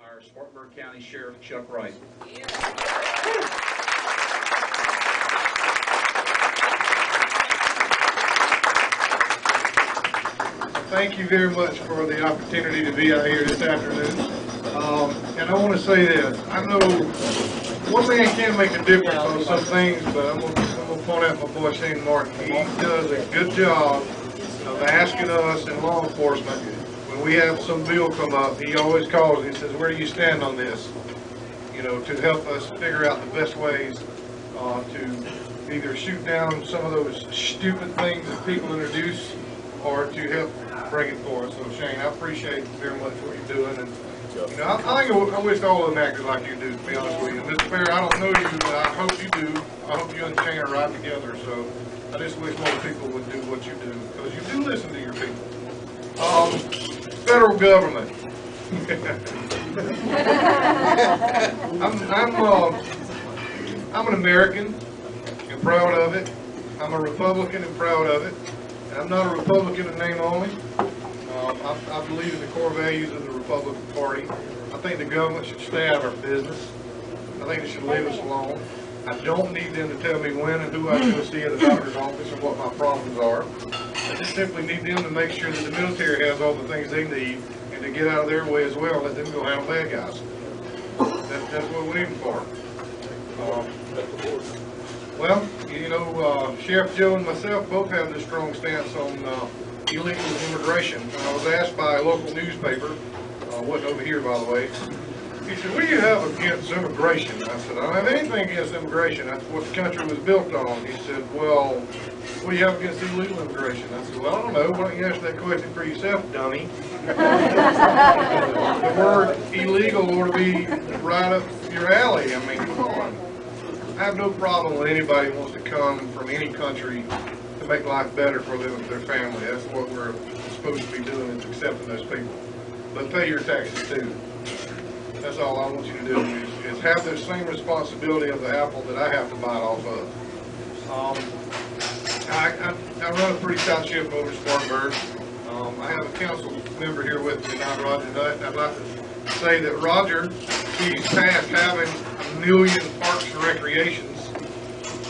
our Spartanburg County Sheriff, Chuck Wright. Thank you very much for the opportunity to be out here this afternoon. And I want to say this. I know one thing can make a difference on some things, but I'm going to point out my boy Shane Martin. He does a good job of asking us in law enforcement, when we have some bill come up, he always calls and he says, where do you stand on this? You know, to help us figure out the best ways to either shoot down some of those stupid things that people introduce or to help bring it forward. So Shane, I appreciate very much what you're doing, and you know, I wish all of them acted like you do, to be honest with you. Mr. Fair, I don't know you, but I hope you do. I hope you and Shane are right together. So I just wish more people would do what you do, because you do listen to your people. Federal government. I'm an American and proud of it. I'm a Republican and proud of it. And I'm not a Republican in name only. I believe in the core values of the Republican Party. I think the government should stay out of our business. I think they should leave us alone. I don't need them to tell me when and who I should see at the doctor's office and what my problems are. I just simply need them to make sure that the military has all the things they need and to get out of their way as well. Let them go handle bad guys. That's what we need them for. Well, you know, Sheriff Joe and myself both have this strong stance on illegal immigration. And I was asked by a local newspaper, wasn't over here by the way, he said, what do you have against immigration? I said, I don't have anything against immigration. That's what the country was built on. He said, well, what do you have against illegal immigration? I said, well, I don't know. Why don't you answer that question for yourself, dummy? The word illegal ought to be right up your alley. I mean, come on. I have no problem with anybody who wants to come from any country to make life better for them and their family. That's what we're supposed to be doing, is accepting those people. But pay your taxes too. That's all I want you to do, is have the same responsibility of the apple that I have to bite off of. I run a pretty tight ship over Spartanburg. I have a council member here with me now, Roger Nutt. I'd like to say that Roger, he's past having 1 million parks and recreations,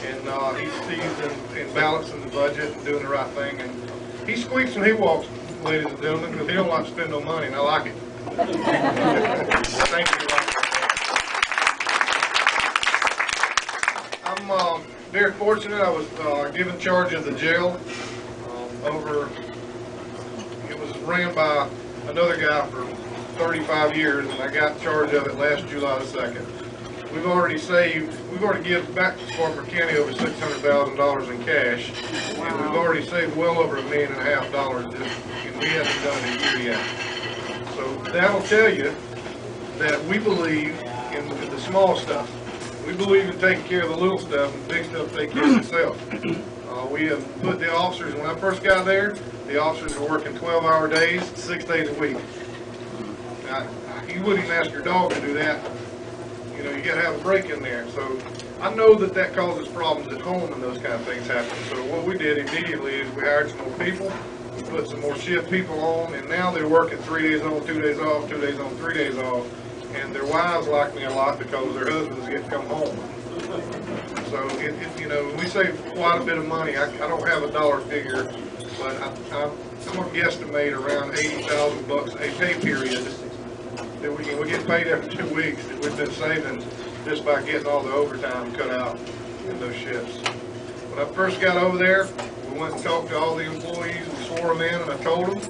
and he sees in balancing the budget and doing the right thing, and he squeaks when he walks, ladies and gentlemen, because he don't like to spend no money, and I like it. Thank you, Roger. I'm very fortunate. I was given charge of the jail it was ran by another guy for 35 years, and I got charge of it last July the 2nd. We've already given back to Spartanburg County over $600,000 in cash, and we've already saved well over $1.5 million, and we haven't done it a year yet. So that'll tell you that we believe in the small stuff. We believe in taking care of the little stuff, and big stuff take care of itself. We have put the officers, when I first got there, the officers were working 12-hour days, 6 days a week. Now, you wouldn't even ask your dog to do that. You know, you got to have a break in there. So I know that causes problems at home when those kind of things happen. So what we did immediately is we hired some more people. We put some more shift people on, and now they're working 3 days on, 2 days off, 2 days on, 3 days off. And their wives like me a lot because their husbands get to come home. So, you know, we save quite a bit of money. I don't have a dollar figure, but I'm going to guesstimate around $80,000 a pay period that we get paid after 2 weeks that we've been saving just by getting all the overtime cut out in those shifts. When I first got over there, we went and talked to all the employees. We swore them in, and I told them,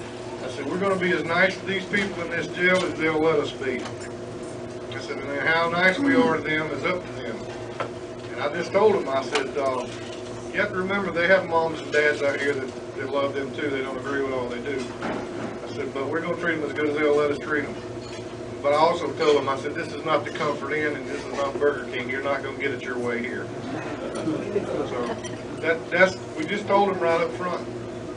I said, we're going to be as nice to these people in this jail as they'll let us be. I said, and how nice we are to them is up to them. And I just told them, I said, you have to remember they have moms and dads out here that love them too. They don't agree with all they do. I said, but we're going to treat them as good as they'll let us treat them. But I also told them, I said, this is not the Comfort Inn and this is not Burger King. You're not going to get it your way here. So we just told them right up front.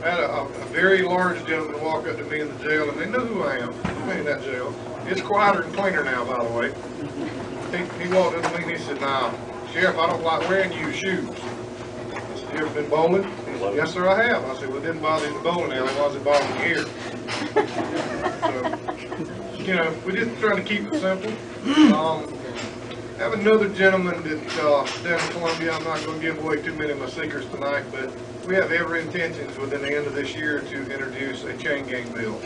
I had a very large gentleman walk up to me in the jail, and they know who I am. I'm in that jail. It's quieter and cleaner now, by the way. He walked up to me and he said, "Nah, Sheriff, I don't like wearing used shoes." I said, "You ever been bowling?" He said, "Yes, sir, I have." I said, "Well, it didn't bother you in the bowling alley. Why does it bother you here?" you know, we're just trying to keep it simple. I have another gentleman that down in Columbia. I'm not going to give away too many of my secrets tonight, but we have every intentions within the end of this year to introduce a chain gang bill.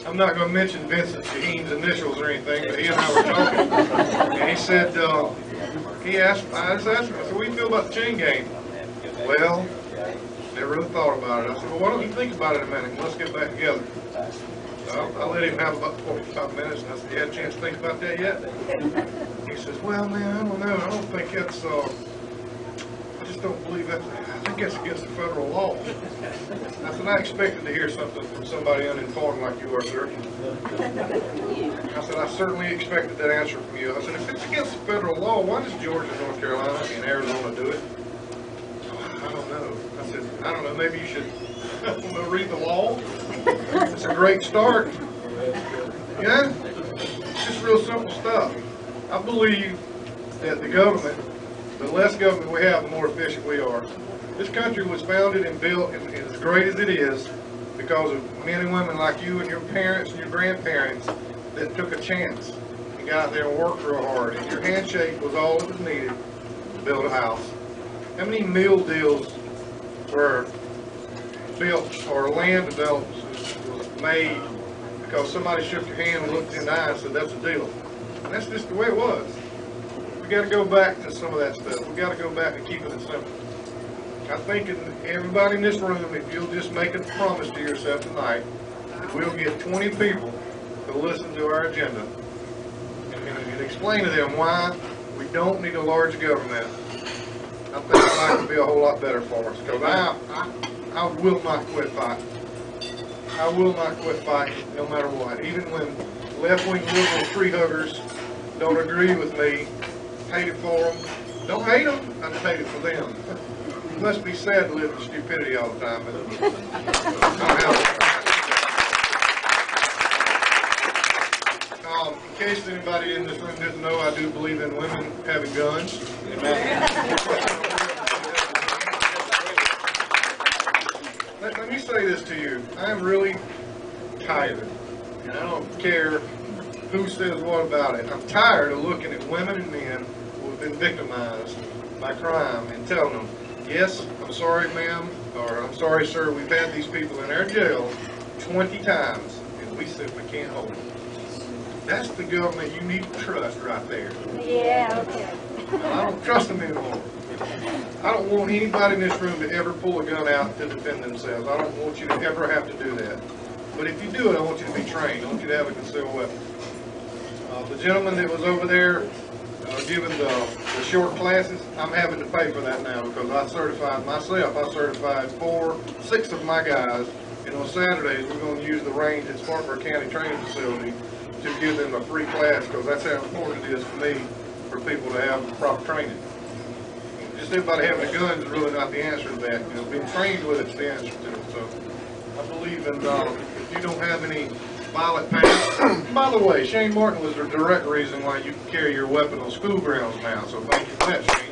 I'm not going to mention Vincent Shaheen's initials or anything, but he and I were talking, and he said, I just asked him, I said, what do you feel about the chain gang? Well, never really thought about it. I said, well, why don't you think about it a minute and let's get back together. I let him have about 45 minutes, and I said, you had a chance to think about that yet? He says, well, man, I don't know. I don't think that's, I just don't believe that. I think that's against the federal law. I said, I expected to hear something from somebody uninformed like you are, sir. I said, I certainly expected that answer from you. I said, if it's against the federal law, why does Georgia, North Carolina, and Arizona do it? I don't know. I said, I don't know, maybe you should read the law. It's a great start. Yeah? It's just real simple stuff. I believe that the government, the less government we have, the more efficient we are. This country was founded and built, and as great as it is, because of men and women like you and your parents and your grandparents that took a chance and got out there and worked real hard. And your handshake was all that was needed to build a house. How many meal deals were built or land developed was made because somebody shook your hand and looked in the eye and said, that's a deal? And that's just the way it was. We got to go back to some of that stuff. We got to go back to keeping it simple. I think everybody in this room, if you'll just make a promise to yourself tonight, we'll get 20 people to listen to our agenda and explain to them why we don't need a large government. I think life would be a whole lot better for us, because I will not quit fighting. I will not quit fighting no matter what. Even when left-wing liberal tree huggers don't agree with me, hate it for them. Don't hate them, I just hate it for them. It must be sad to live in stupidity all the time, but I don't have it. In case anybody in this room doesn't know, I do believe in women having guns. Let me say this to you. I am really tired, and I don't care who says what about it. I'm tired of looking at women and men who have been victimized by crime and telling them, yes, I'm sorry, ma'am, or I'm sorry, sir, we've had these people in our jail 20 times, and we simply can't hold them. That's the government you need to trust right there. Yeah, okay. I don't trust them anymore. I don't want anybody in this room to ever pull a gun out to defend themselves. I don't want you to ever have to do that. But if you do it, I want you to be trained. I want you to have a concealed weapon. The gentleman that was over there giving the short classes, I'm having to pay for that now because I certified myself. I certified 6 of my guys, and on Saturdays we're going to use the range at Spartanburg County Training Facility to give them a free class, because that's how important it is for me for people to have proper training. Just everybody having a gun is really not the answer to that. You know, being trained with it's the answer to it. So I believe in if you don't have any violent past. By the way, Shane Martin was the direct reason why you can carry your weapon on school grounds now. So thank you for that, Shane.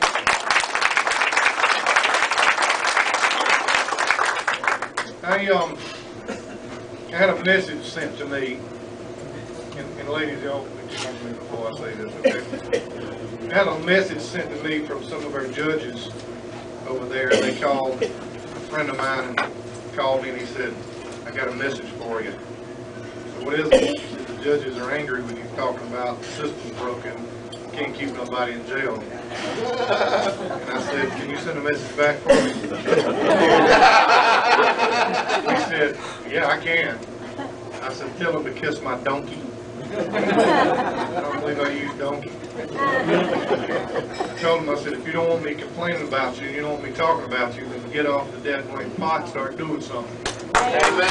I had a message sent to me, and ladies, y'all excuse me before I say this, okay? I had a message sent to me from some of our judges over there. They called, a friend of mine called me and he said, I got a message for you. So what is it? He said, the judges are angry with you talking about the system's broken, can't keep nobody in jail. And I said, can you send a message back for me? He said, yeah, I can. I said, tell him to kiss my donkey. I don't believe I use donkey. I told him, I said, if you don't want me complaining about you, you don't want me talking about you, then get off the dead blame pot and start doing something. Amen.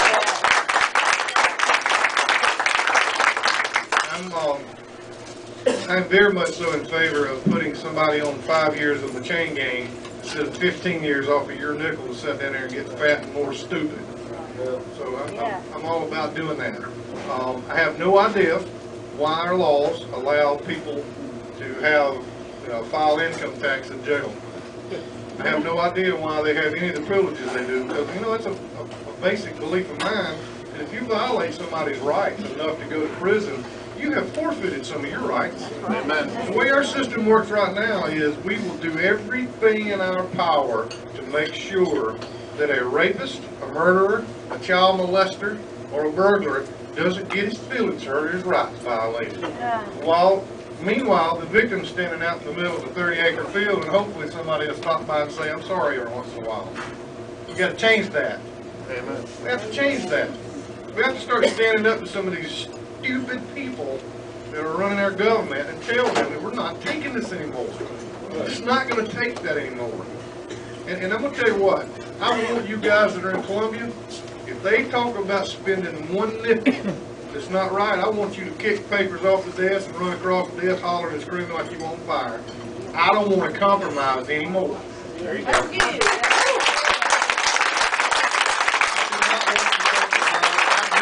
I'm very much so in favor of putting somebody on 5 years of the chain gang instead of 15 years off of your nickel to sit down there and get fat and more stupid. So I'm all about doing that. I have no idea why our laws allow people to have file income tax in jail. I have no idea why they have any of the privileges they do, because, you know, it's a basic belief of mine, and if you violate somebody's rights enough to go to prison, you have forfeited some of your rights. Amen. The way our system works right now is we will do everything in our power to make sure that a rapist, a murderer, a child molester, or a burglar doesn't get his feelings hurt or his rights violated. Meanwhile, the victim's standing out in the middle of a 30-acre field, and hopefully somebody will stop by and say, "I'm sorry," every once in a while. You got to change that. Amen. We have to change that. We have to start standing up to some of these stupid people that are running our government and tell them that we're not taking this anymore. We're just not going to take that anymore. And I'm going to tell you what, I want you guys that are in Columbia, if they talk about spending one nickel that's not right, I want you to kick papers off the desk and run across the desk hollering and screaming like you on fire. I don't want to compromise anymore. There you go. I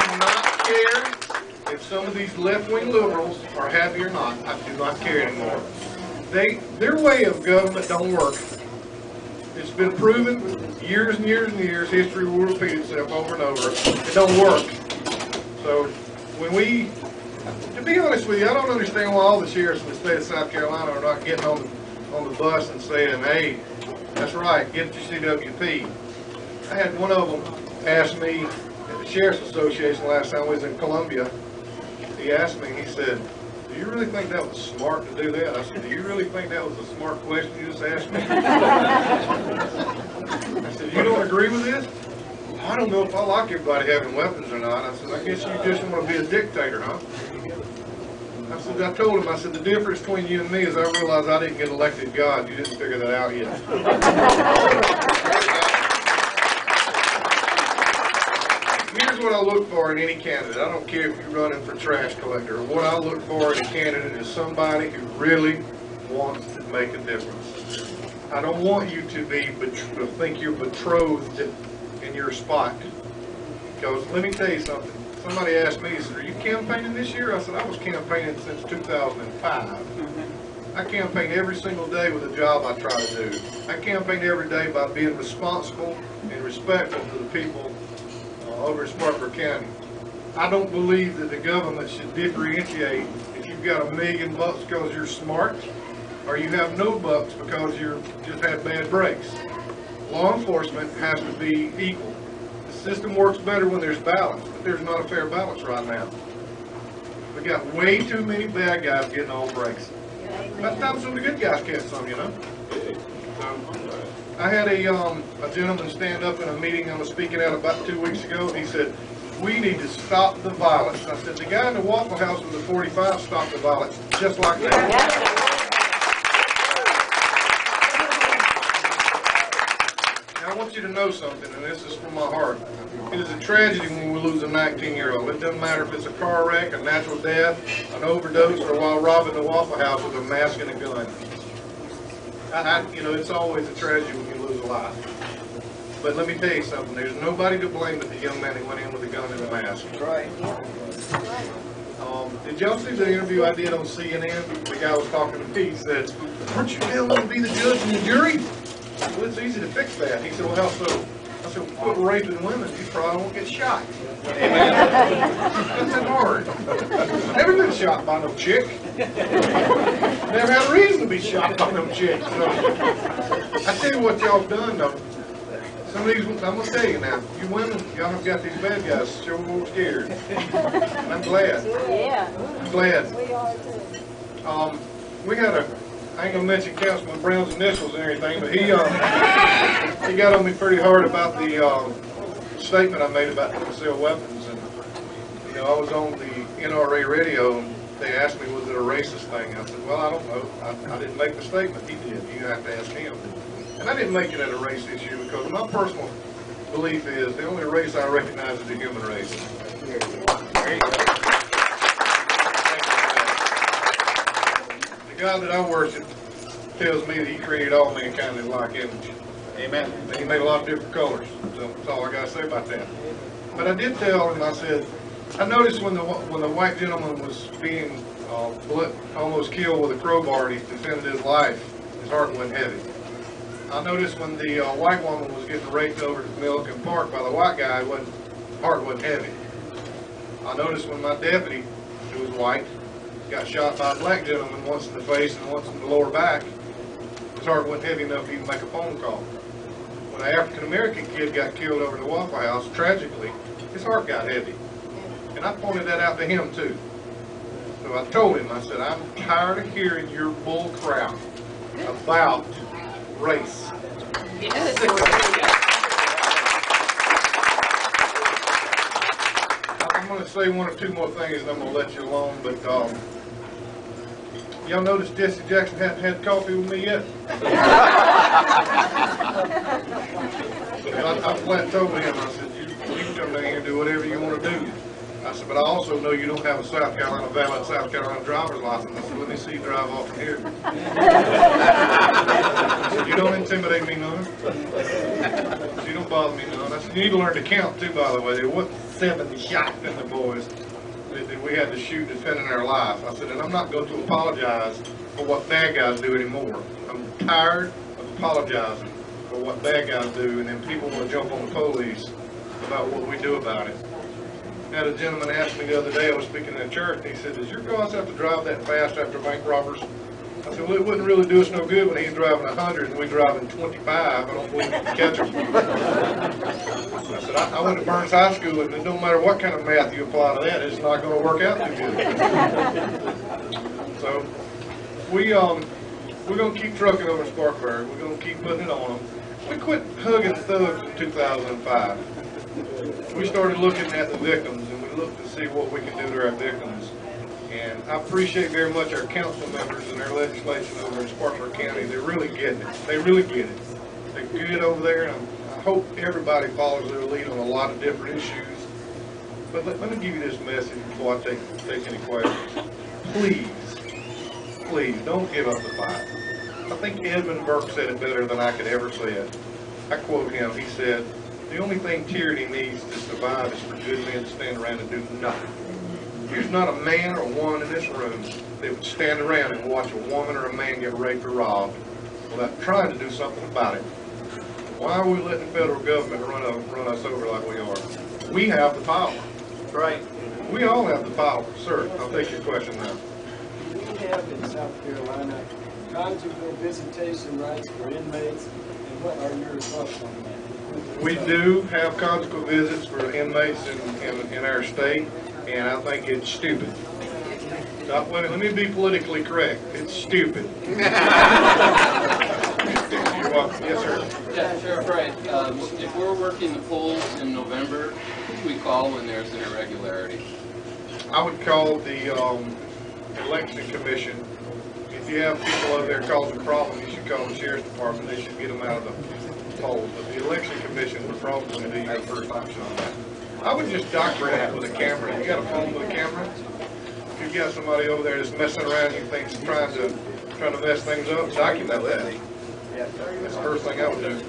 do not care if some of these left-wing liberals are happy or not. I do not care anymore. Their way of government don't work. It's been proven years and years and years. History will repeat itself over and over. It don't work. So when to be honest with you, I don't understand why all the sheriffs in the state of South Carolina are not getting on the bus and saying, "Hey, that's right, get your CWP." I had one of them ask me at the Sheriff's Association last time we was in Columbia. He asked me, he said, "Do you really think that was smart to do that?" I said, "Do you really think that was a smart question you just asked me?" I said, "You don't agree with this?" "I don't know if I like everybody having weapons or not." I said, "I guess you just want to be a dictator, huh?" I told him, I said, "The difference between you and me is I realized I didn't get elected God. You didn't figure that out yet." Here's what I look for in any candidate. I don't care if you're running for trash collector. What I look for in a candidate is somebody who really wants to make a difference. I don't want you to think you're betrothed in your spot. Because let me tell you something. Somebody asked me, he said, "Are you campaigning this year?" I said, "I was campaigning since 2005. I campaign every single day with the job I try to do. I campaign every day by being responsible and respectful to the people over in Spartanburg County. I don't believe that the government should differentiate if you've got $1 million because you're smart, or you have no bucks because you just had bad breaks. Law enforcement has to be equal. The system works better when there's balance, but there's not a fair balance right now. We got way too many bad guys getting all breaks. About time some of the good guys catch some, you know. I had a gentleman stand up in a meeting I was speaking at about 2 weeks ago, and he said, "We need to stop the violence." I said, "The guy in the Waffle House with the 45 stopped the violence just like that." Now I want you to know something, and this is from my heart. It is a tragedy when we lose a 19-year-old. It doesn't matter if it's a car wreck, a natural death, an overdose, or while robbing the Waffle House with a mask and a gun. You know, it's always a tragedy when you lose a life. But let me tell you something. There's nobody to blame but the young man who went in with a gun and a mask. Right. Did y'all see the interview I did on CNN? The guy was talking to me. He said, "Aren't you telling me to be the judge and the jury?" I said, "Well, it's easy to fix that." He said, "Well, how so?" I said, "Quit raping women. You probably won't get shot." Amen. That's that hard. I've never been shot by no chick. Never had a reason to be shot by no chick. So, I tell you what y'all have done, though. Some of these, I'm going to tell you now, you women, y'all have got these bad guys sure more scared. And I'm glad. Yeah. I'm glad. We are too. We had I ain't going to mention Councilman Brown's initials or anything, but he got on me pretty hard about the statement I made about concealed weapons. And, you know, I was on the NRA radio, and they asked me, was it a racist thing? I said, well, I don't know. I didn't make the statement. He did. You have to ask him. And I didn't make it at a race issue because my personal belief is the only race I recognize is the human race. There you go. The God that I worship tells me that he created all mankind in his like image. Amen. And he made a lot of different colors. So that's all I got to say about that. But I did tell him, I said, I noticed when the white gentleman was being almost killed with a crowbar and he defended his life, his heart went heavy. I noticed when the white woman was getting raped over at Milliken Park by the white guy, heart wasn't heavy. I noticed when my deputy, who was white, got shot by a black gentleman, once in the face and once in the lower back, his heart wasn't heavy enough to even make a phone call. When an African-American kid got killed over at the Waffle House, tragically, his heart got heavy. And I pointed that out to him too. So I told him, I said, I'm tired of hearing your bull crap about race. I'm going to say one or two more things and I'm going to let you alone, but y'all notice Jesse Jackson hadn't had coffee with me yet? I flat told him, I said, you can come down here and do whatever you want to do. I said, but I also know you don't have a South Carolina valid South Carolina driver's license. I said, let me see you drive off from here. I said, you don't intimidate me none. You don't bother me none. I said, you need to learn to count too, by the way. There wasn't 7 shots in the boys that we had to shoot defending our life. I said, and I'm not going to apologize for what bad guys do anymore. I'm tired of apologizing for what bad guys do, and then people want to jump on the police about what we do about it. I had a gentleman ask me the other day, I was speaking in a church, and he said, does your guys have to drive that fast after bank robbers? I said, well, it wouldn't really do us no good when he's driving 100 and we're driving 25. I don't believe we can catch him. I said, I went to Burns High School, and it don't matter what kind of math you apply to that, it's not going to work out too good. So, we're going to keep trucking over Spartanburg. We're going to keep putting it on them. We quit hugging thugs in 2005. We started looking at the victims, and we looked to see what we can do to our victims. And I appreciate very much our council members and their legislation over in Spartanburg County. They're really getting it. They really get it. They're good over there, and I hope everybody follows their lead on a lot of different issues. But let me give you this message before I take any questions. Please, don't give up the fight. I think Edmund Burke said it better than I could ever say it. I quote him. He said, the only thing tyranny needs to survive is for good men to stand around and do nothing. There's not a man or woman in this room that would stand around and watch a woman or a man get raped or robbed without trying to do something about it. Why are we letting the federal government run us over like we are? We have the power. Right. We all have the power. Sir, I'll take your question now. Do we have in South Carolina conjugal visitation rights for inmates, and what are your thoughts on that? We do have conjugal visits for inmates in our state, and I think it's stupid. Let me be politically correct. It's stupid. You're welcome. Yes, sir. Yeah, Sheriff Wright, if we're working the polls in November, who do we call when there's an irregularity? I would call the election commission. If you have people over there causing problems, you should call the sheriff's department. They should get them out of the polls. But the election commission would probably be your first option on that. I would just document it with a camera. If you got a phone with a camera, if you've got somebody over there that's messing around, you think's trying to mess things up, document that. That's the first thing I would do.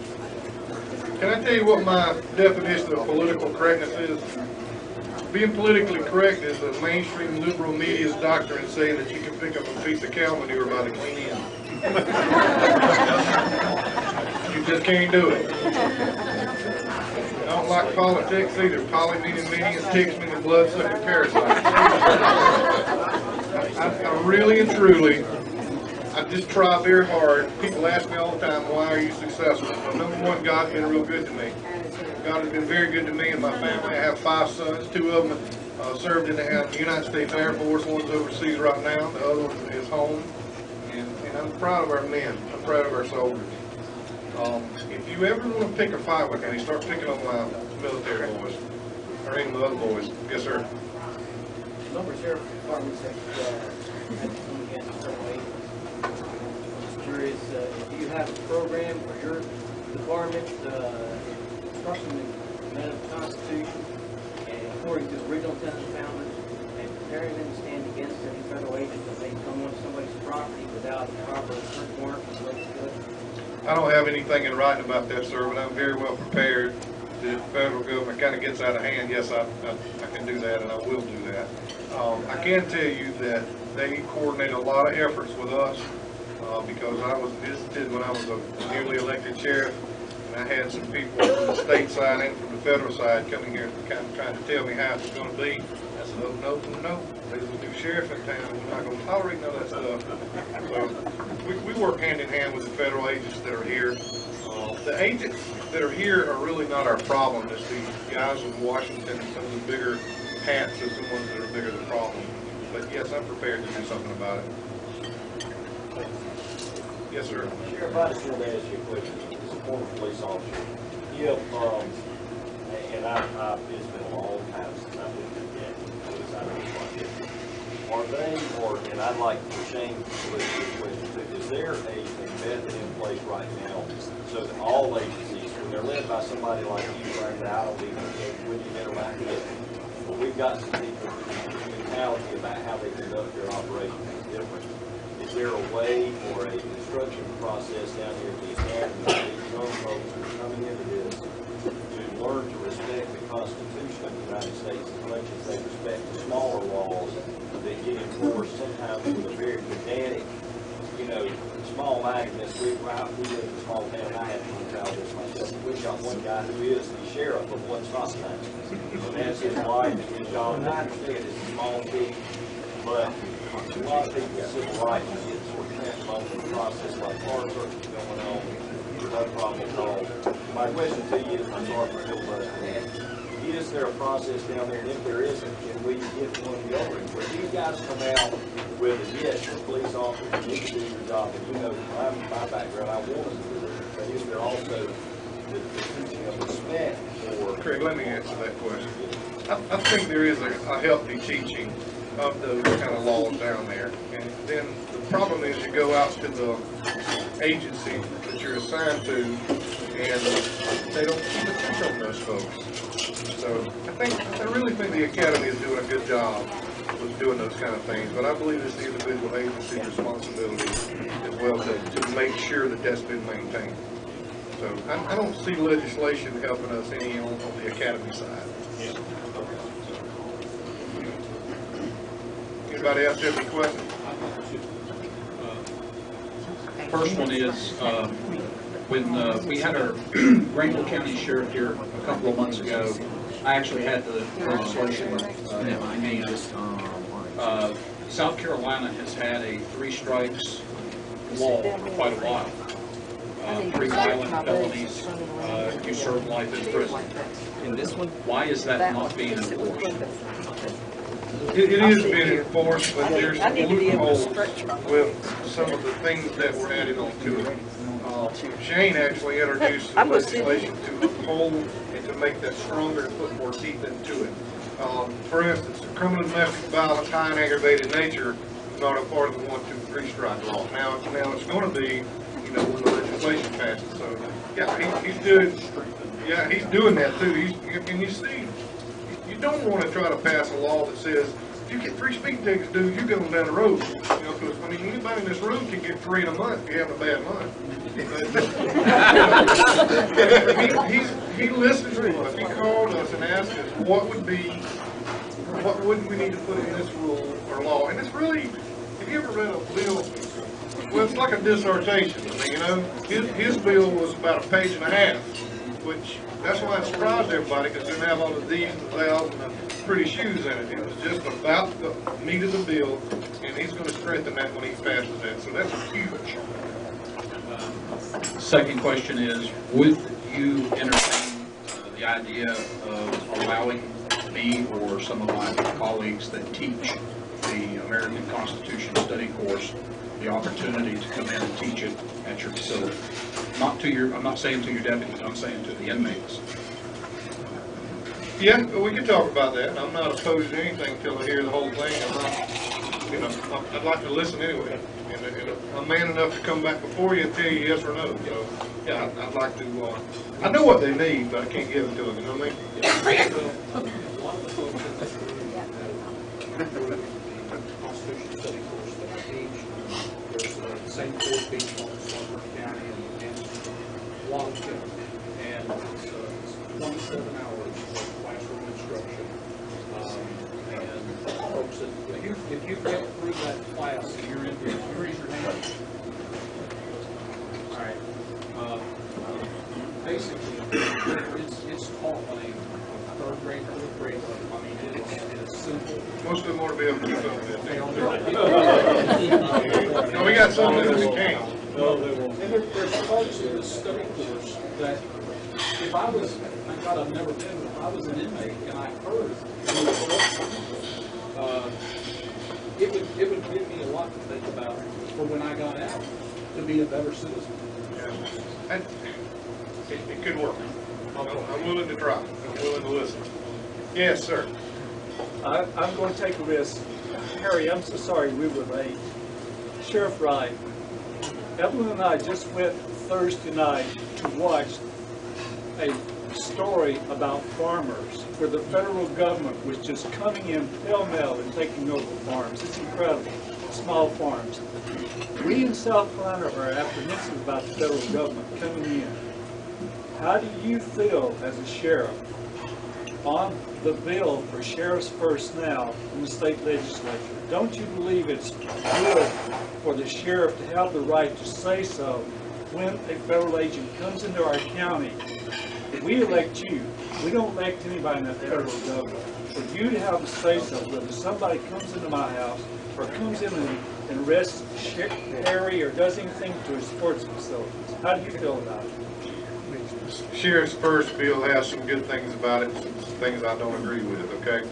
Can I tell you what my definition of political correctness is? Being politically correct is the mainstream liberal media's doctrine saying that you can pick up a piece of cow manure by the clean end. You just can't do it. I don't like politics either. Poly meaning many and ticks meaning blood-sucking parasites. I really and truly, I just try very hard. People ask me all the time, why are you successful? Well, number one, God's been real good to me. God has been very good to me and my family. I have 5 sons. 2 of them served in the United States Air Force. One's overseas right now. The other one is home. And I'm proud of our men. I'm proud of our soldiers. If you ever want to pick a fight with me, start picking on my military boys or any of the other boys. Yes, sir. Number of sheriff departments have come against federal agents. I'm just curious if you have a program for your department instructing the men of the Constitution and according to the original tenant founders and preparing them to stand against any federal agent that may come on somebody's property without proper search warrant and what's good. I don't have anything in writing about that, sir, but I'm very well prepared. The federal government kind of gets out of hand. Yes, I can do that, and I will do that. I can tell you that they coordinate a lot of efforts with us because I was visited when I was a newly elected sheriff, and I had some people from the state side and from the federal side coming here kind of trying to tell me how it's going to be. I said, oh, no, there's a new sheriff in town, we're not going to tolerate none of that stuff. So we work hand in hand with the federal agents that are here. The agents that are here are really not our problem. It's the guys in Washington and some of the bigger hats are the ones that are bigger the problem. But yes, I'm prepared to do something about it. Yes, sir. Sheriff, I just want to ask you a question. As a former police officer, and it's been a long time since I've been to the police out like this. Are they, and I'd like for Shane to listen to this question, is there a method in place right now so that all agencies, when they're led by somebody like you, Frank, I don't even know when you interact with it, but we've got some people with mentality about how they conduct their operations is different. Is there a way or a instruction process down here at the academy for these young folks who are coming into this to learn to respect the Constitution of the United States as much as they respect the smaller laws that get enforced sometimes with a very pedantic, small-mindedness? We live in a small town. I have to tell this myself. We've got one guy who is the sheriff of one stop sign, and that's his wife and his daughter. And I understand it's a small team, but a lot of people with civil rights get sort of transformed in the process, like car searches going on, no problem at all. My question to you is, I'm sorry for filibustering. Is there a process down there, and if there isn't, can we get one going where these guys come out with a, yes, you're a police officer, you need to do your job, and my background, I want to do it, but is there also the teaching of respect for... Craig, let me answer that question. I think there is a healthy teaching of those kind of laws down there, and then the problem is you go out to the agency that you're assigned to, and they don't keep attention on those folks. So I really think the academy is doing a good job with doing those kind of things, but I believe it's the individual agency's responsibility as well to make sure that that's been maintained. So I don't see legislation helping us any on the academy side. Yeah. Anybody else have any questions? First one is, when we had our Greenville County Sheriff here a couple of months ago, I actually had the legislation in my hand. South Carolina has had a 3 strikes law for quite a while. 3 violent felonies, you serve life in prison. In this one, Why is that not being enforced? It is being enforced, but there's some loopholes with some of the things that were added on to it. Shane actually introduced the legislation to uphold and to make that stronger, to put more teeth into it. For instance, criminal domestic violence, high and aggravated nature is not a part of the 1, 2, 3 strike law. Now it's going to be, when the legislation passes. So yeah, he's doing that too. And you see, you don't want to try to pass a law that says if you get 3 speeding tickets, dude, you're going down the road. Because anybody in this room can get 3 in a month if you're having a bad month. He listened to us. He called us and asked us what would we need to put in this rule or law. And it's really, have you ever read a bill? Well, it's like a dissertation. His bill was about 1.5 pages, which that's why it surprised everybody, because it didn't have all the D's and the thous and the pretty shoes in it. It was just about the meat of the bill, and he's going to strengthen that when he passes that. So that's huge. Second question is, would you entertain the idea of allowing me or some of my colleagues that teach the American Constitution study course the opportunity to come in and teach it at your facility? I'm not saying to your deputies, I'm saying to the inmates. Yeah, we can talk about that. I'm not opposed to anything until I hear the whole thing. I'd like to listen anyway. And I'm man enough to come back before you and tell you yes or no. So, yeah, I'd like to. I know what they need, but I can't give it to them. You know what I mean? Constitution study course that I teach. There's the same course being taught in Spartanburg County and Washington, and it's 27 hours of classroom instruction. And folks, if you get through that class and you're in here, raise your hand. it's taught, I mean, third grade, fourth grade, I mean, it's simple. Most of them want to be able to do something that they don't do. No, we got some that we can't. And there's parts of the study course that if I was, thank God I've never been, if I was an inmate and I heard it would give me a lot to think about for when I got out to be a better citizen. Yeah. And it could work. I'm willing to try. I'm willing to listen. Yes, sir. I'm going to take a risk. Harry, I'm so sorry we were late. Sheriff Wright, Evelyn and I just went Thursday night to watch a story about farmers where the federal government was just coming in pell-mell and taking over farms. It's incredible. Small farms. We in South Carolina are apprehensive about the federal government coming in. How do you feel as a sheriff on the bill for Sheriff's First Now in the state legislature? Don't you believe it's good for the sheriff to have the right to say so when a federal agent comes into our county? We elect you. We don't elect anybody in the federal government. For you to have a say so whether somebody comes into my house or comes in and arrests Harry or does anything to his sports facilities. How do you feel about it? Sheriff's First bill has some good things about it, some things I don't agree with, okay?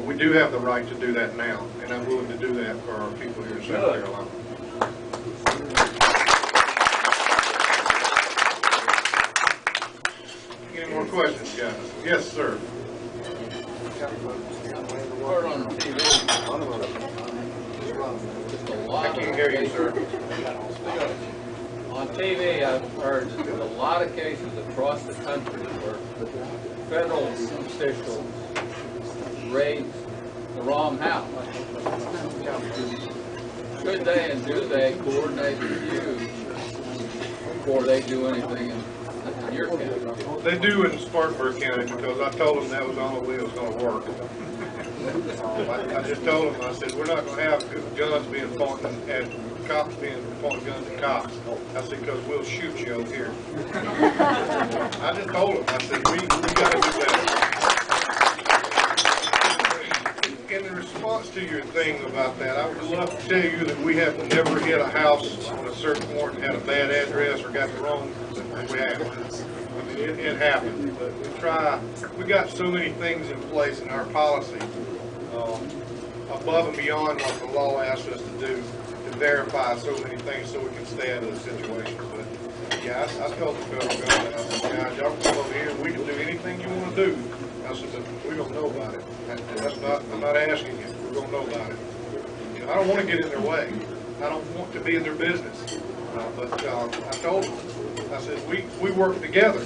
We do have the right to do that now, and I'm willing to do that for our people here in South Carolina. Any more questions, guys? Yes, sir. I can't hear you, sir. On TV, I've heard that there's a lot of cases across the country where federal officials raid the wrong house. Should they and do they coordinate with you before they do anything in your county? They do in Spartanburg County because I told them that was the only way it was going to work. I just told them, I said, we're not going to have guns being pointed at cops being pointing guns at cops. I said, because we'll shoot you over here. I just told them, I said, we got to do that. In response to your thing about that, I would love to tell you that we have never hit a house on a search warrant, had a bad address, or got the wrong. We have. I mean, it happens, but we got so many things in place in our policy, above and beyond what the law asks us to do, to verify so many things so we can stay out of the situation. But yeah, I told the federal government, I said, guys, y'all can come over here, we can do anything you want to do. I said, but we don't know about it. And I'm not asking you, we're going to know about it. You know, I don't want to get in their way. I don't want to be in their business. But I told him, I said, we work together.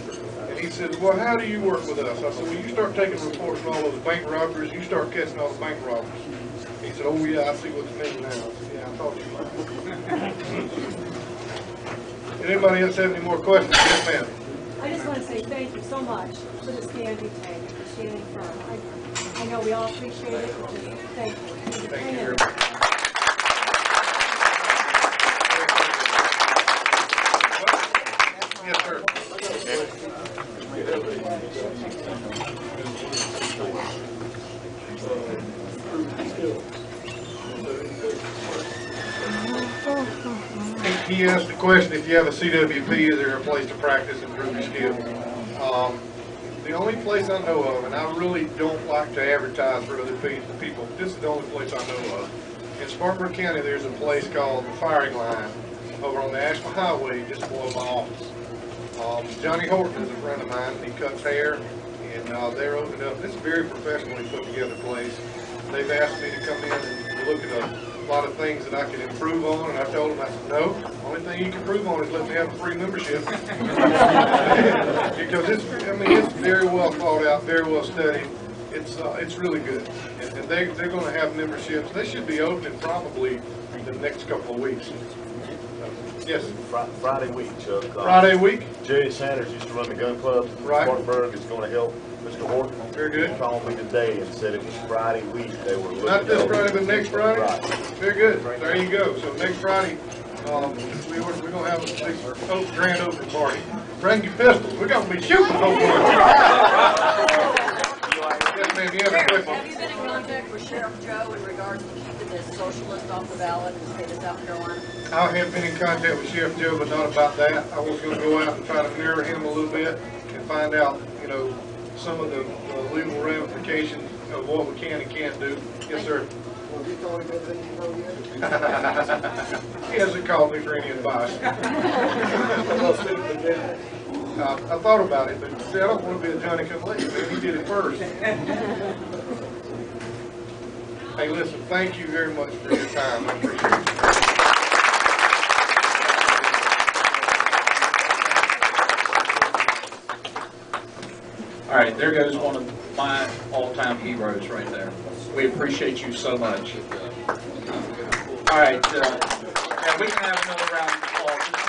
And he said, well, how do you work with us? I said, well, you start taking reports from all those bank robberies, you start catching all the bank robbers. He said, oh yeah, I see what's meant now. I said, yeah, I thought you might. Anybody else have any more questions? Yes, ma'am. I just want to say thank you so much for the stand you take and for standing firm. I know we all appreciate it. Just thank you. Thank you very much. Yes, sir. He asked the question, if you have a CWP, is there a place to practice and prove your skills? The only place I know of, and I really don't like to advertise for other people, this is the only place I know of. In Spartanburg County, there's a place called the Firing Line over on the Asheville Highway, just below my office. Johnny Horton is a friend of mine. He cuts hair, and they're opening up. It's a very professionally put together place. They've asked me to come in and look at a lot of things that I could improve on, and I told them, I said, no, only thing you can improve on is let me have a free membership. Because it's very well thought out, very well studied. It's really good, and they're going to have memberships. They should be opening probably the next couple of weeks. Yes. Friday week, Chuck. Friday week? Jerry Sanders used to run the gun club. Right. Spartanburg is going to help Mr. Horton. Very good. He called me today and said it was Friday week. They were looking Not this over. Friday, but next Friday? Right. Very good. There you go. So next Friday, We're gonna have a big grand opening party. Bring your pistols, we're gonna be shooting hopefully. Yes, ma'am, you have a quick one. Have you been in contact with Sheriff Joe in regards to keeping this socialist off the ballot in the state of South Carolina? I have been in contact with Sheriff Joe, but not about that. I was gonna go out and try to mirror him a little bit and find out, some of the legal ramifications of what we can and can't do. Yes, sir. Well, you told him everything you know yet? He hasn't called me for any advice. I thought about it, but see, I don't want to be a Johnny come late, man. He did it first. Hey, listen, thank you very much for your time. I appreciate it. All right, there goes one of my all-time heroes right there. We appreciate you so much. All right, and we can have another round of applause.